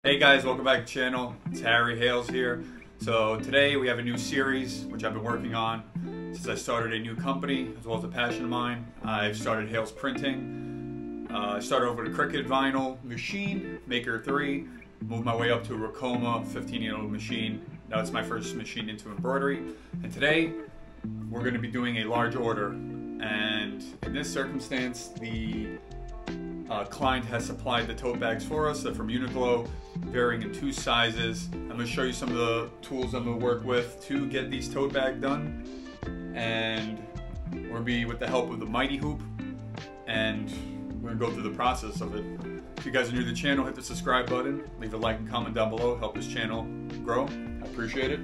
Hey guys, welcome back to the channel. It's Harry Hales here. So today we have a new series which I've been working on since I started a new company as well as a passion of mine. I've started Hales Printing. I started over with a Cricut vinyl machine, Maker 3, moved my way up to a Ricoma 15-needle machine. Now it's my first machine into embroidery. And today we're going to be doing a large order. And in this circumstance, the client has supplied the tote bags for us. They're from Uniqlo, varying in 2 sizes. I'm going to show you some of the tools I'm going to work with to get these tote bags done. And we're going to be with the help of the Mighty Hoop. And we're going to go through the process of it. If you guys are new to the channel, hit the subscribe button. Leave a like and comment down below. Help this channel grow. I appreciate it.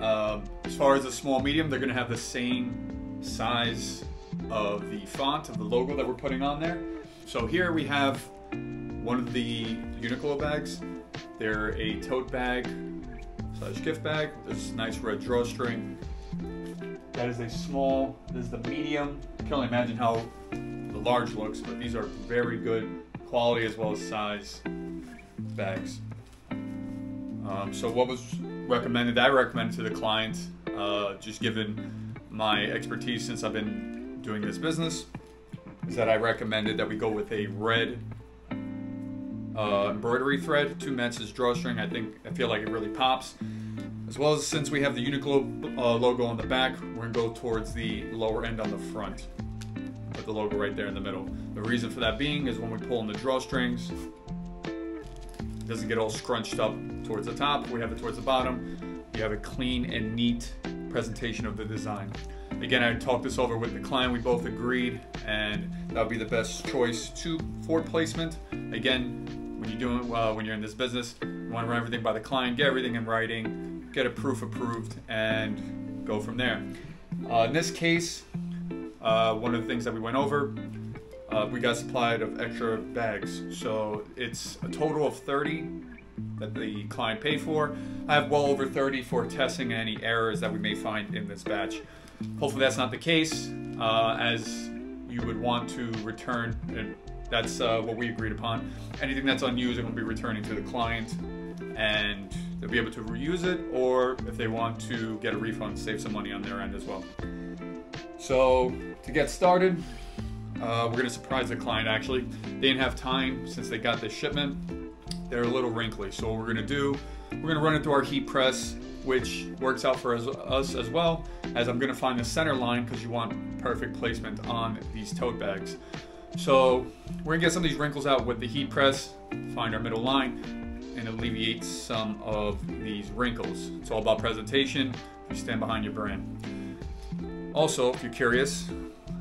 As far as the small medium, they're going to have the same size of the font of the logo that we're putting on there. So here we have one of the Uniqlo bags. They're a tote bag / gift bag with this nice red drawstring. That is a small. This is the medium. I can only imagine how the large looks, but these are very good quality as well as size bags. So what was recommended, I recommended to the client, just given my expertise since I've been doing this business, is that I recommended that we go with a red embroidery thread, 2 meters drawstring. I feel like it really pops. As well as since we have the Uniqlo logo on the back, we're gonna go towards the lower end on the front. Put the logo right there in the middle. The reason for that being is when we pull in the drawstrings, it doesn't get all scrunched up towards the top. We have it towards the bottom. You have a clean and neat presentation of the design. Again, I talked this over with the client. We both agreed, and that would be the best choice for placement. Again, when you're in this business, you want to run everything by the client, get everything in writing, get a proof approved, and go from there. In this case, one of the things that we went over, we got supplied of extra bags. So it's a total of 30 that the client paid for. I have well over 30 for testing any errors that we may find in this batch. Hopefully that's not the case, as you would want to return, and that's what we agreed upon. Anything that's unused, it will be returning to the client, and they'll be able to reuse it, or if they want to get a refund, save some money on their end as well. So to get started, we're going to surprise the client actually. They didn't have time since they got this shipment. They're a little wrinkly, so what we're going to do, we're going to run it through our heat press, which works out for us as well, as I'm going to find the center line because you want perfect placement on these tote bags. So we're going to get some of these wrinkles out with the heat press, find our middle line, and alleviate some of these wrinkles. It's all about presentation. You stand behind your brand. Also, if you're curious,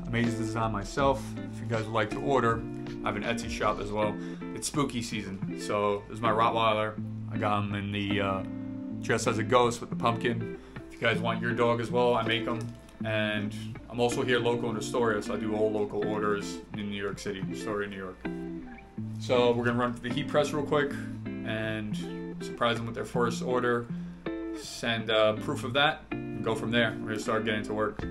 I made this design myself. If you guys would like to order, I have an Etsy shop as well. It's spooky season, so this is my Rottweiler. I got him in the dressed as a ghost with the pumpkin. If you guys want your dog as well, I make them. And I'm also here local in Astoria, so I do all local orders in New York City, Astoria, New York. So we're gonna run through the heat press real quick and surprise them with their first order. Send proof of that and go from there. We're gonna start getting to work.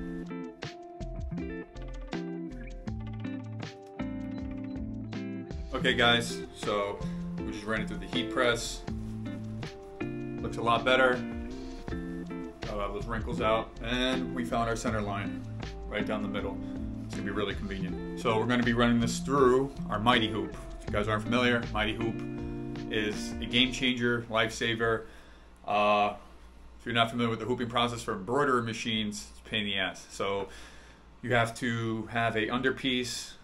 Okay guys, so we just ran it through the heat press. Looks a lot better. Got all those wrinkles out, and we found our center line right down the middle. It's gonna be really convenient. So we're gonna be running this through our Mighty Hoop. If you guys aren't familiar, Mighty Hoop is a game changer, lifesaver. If you're not familiar with the hooping process for embroidery machines, it's a pain in the ass. So you have to have a underpiece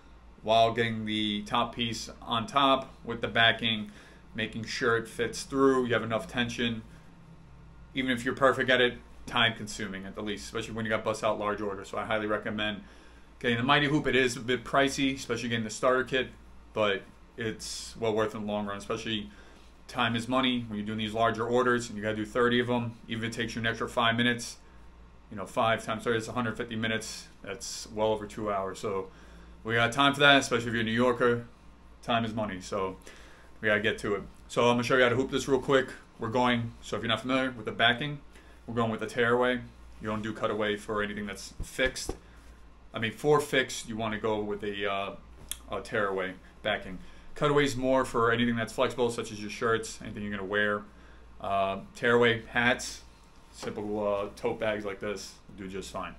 while getting the top piece on top with the backing, making sure it fits through, you have enough tension. Even if you're perfect at it, time consuming at the least, especially when you got bust out large orders. So I highly recommend getting the Mighty Hoop. It is a bit pricey, especially getting the starter kit, but it's well worth it in the long run, especially time is money when you're doing these larger orders and you gotta do 30 of them. Even if it takes you an extra 5 minutes, 5 times 30 is 150 minutes. That's well over 2 hours. So we got time for that, especially if you're a New Yorker. Time is money, so we gotta get to it. So I'm gonna show you how to hoop this real quick. We're going, so if you're not familiar with the backing, we're going with a tearaway. You don't do cutaway for anything that's fixed. For fixed, you wanna go with a tearaway backing. Cutaways more for anything that's flexible, such as your shirts, anything you're gonna wear. Tearaway hats, simple tote bags like this do just fine.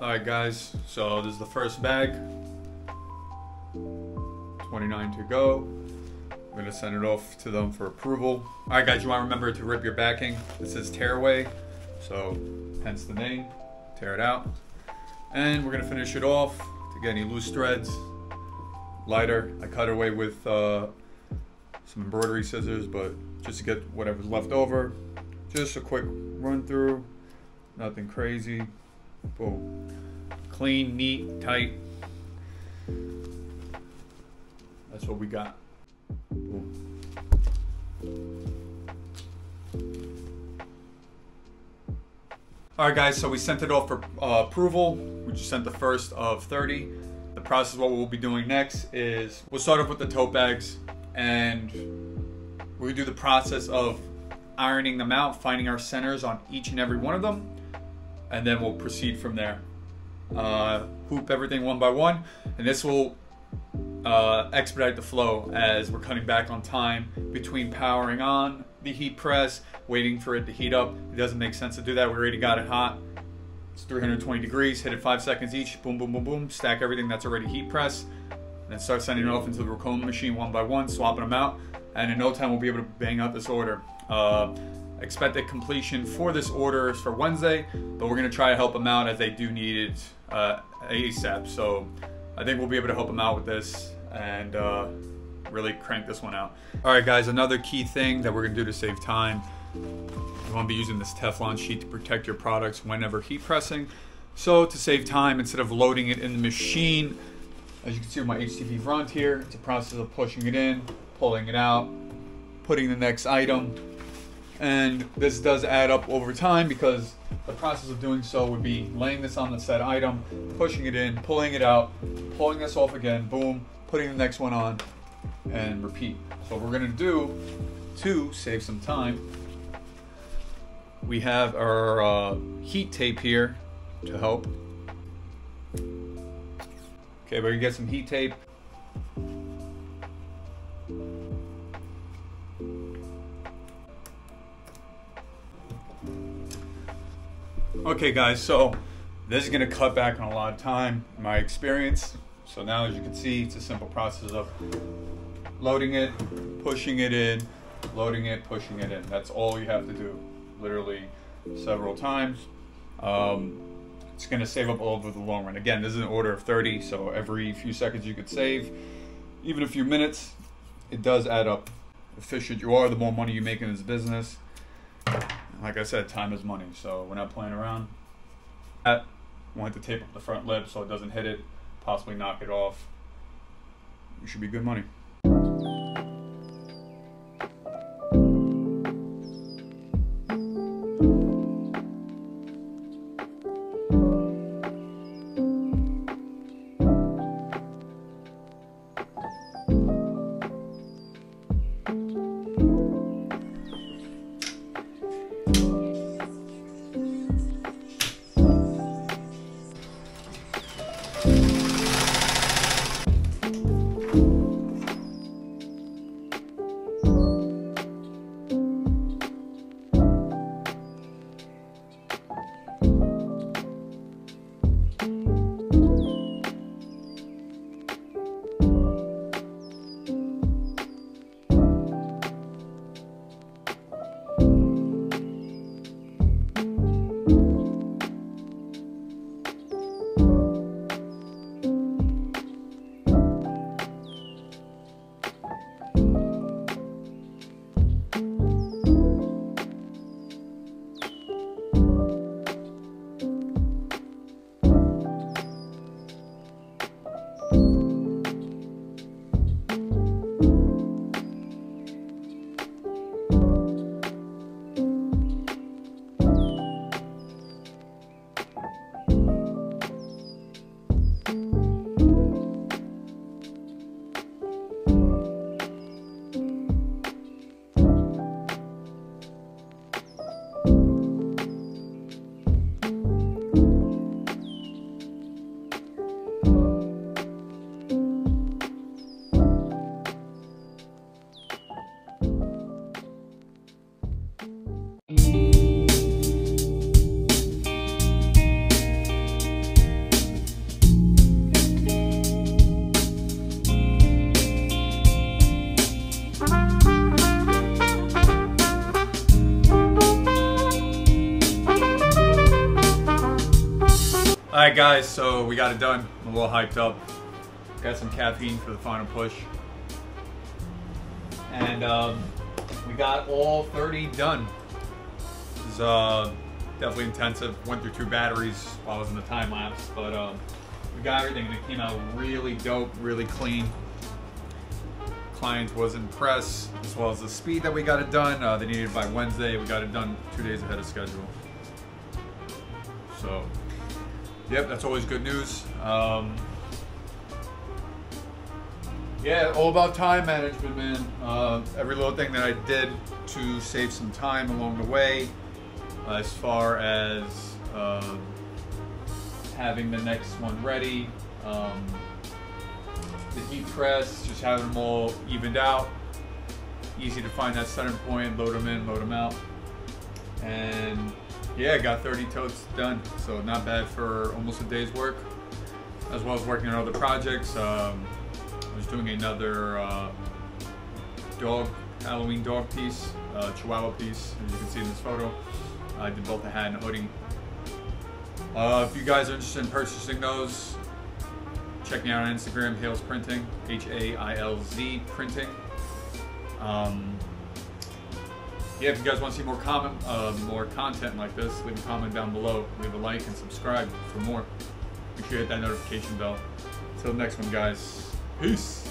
Alright guys, so this is the first bag. 29 to go. I'm gonna send it off to them for approval. Alright guys, you wanna remember to rip your backing. This is tearaway, so hence the name. Tear it out. And we're gonna finish it off to get any loose threads. Lighter, I cut away with some embroidery scissors, but just to get whatever's left over. Just a quick run through, nothing crazy. Boom. Clean, neat, tight. That's what we got. Boom. Alright guys, so we sent it off for approval. We just sent the first of 30. The process, what we'll be doing next is we'll start off with the tote bags, and we'll do the process of ironing them out, finding our centers on each and every one of them, and then we'll proceed from there. Hoop everything one by one, and this will expedite the flow as we're cutting back on time between powering on the heat press, waiting for it to heat up. It doesn't make sense to do that. We already got it hot. It's 320 degrees, hit it 5 seconds each, boom, boom, boom, boom, stack everything that's already heat pressed, and then start sending it off into the Ricoma machine one by one, swapping them out, and in no time we'll be able to bang out this order. Expected completion for this order is for Wednesday, but we're gonna try to help them out as they do need it ASAP. So I think we'll be able to help them out with this and really crank this one out. All right guys, another key thing that we're gonna do to save time, you wanna be using this Teflon sheet to protect your products whenever heat pressing. So to save time, instead of loading it in the machine, as you can see with my HTV front here, it's a process of pushing it in, pulling it out, putting the next item. And this does add up over time because the process of doing so would be laying this on the said item, pushing it in, pulling it out, pulling this off again, boom, putting the next one on, and repeat. So what we're gonna do to save some time, we have our heat tape here to help. Okay, we're gonna get some heat tape. Okay guys, so this is gonna cut back on a lot of time in my experience. So now as you can see, it's a simple process of loading it, pushing it in, loading it, pushing it in. That's all you have to do, literally several times. It's gonna save up over the long run. Again, this is an order of 30, so every few seconds you could save, even a few minutes, it does add up. The efficient you are, the more money you make in this business. Like I said, time is money, so we're not playing around. I want to tape up the front lip so it doesn't hit it, possibly knock it off. You should be good money. guys, so we got it done. I'm a little hyped up. Got some caffeine for the final push. And we got all 30 done. It was definitely intensive. Went through 2 batteries while I was in the time lapse, but we got everything and it came out really dope, really clean. Client was impressed, as well as the speed that we got it done. They needed it by Wednesday. We got it done 2 days ahead of schedule. So, yep, that's always good news. Yeah, all about time management, man. Every little thing that I did to save some time along the way, as far as having the next one ready, the heat press, just having them all evened out. Easy to find that center point, load them in, load them out. And yeah, got 30 totes done, so not bad for almost a day's work, as well as working on other projects. I was doing another Halloween dog piece, Chihuahua piece, as you can see in this photo. I did both a hat and a hoodie. If you guys are interested in purchasing those, check me out on Instagram, Hales Printing, H-A-I-L-Z Printing. Yeah, if you guys want to see more content like this, leave a comment down below, leave a like and subscribe for more. Make sure you hit that notification bell. Until the next one, guys. Peace.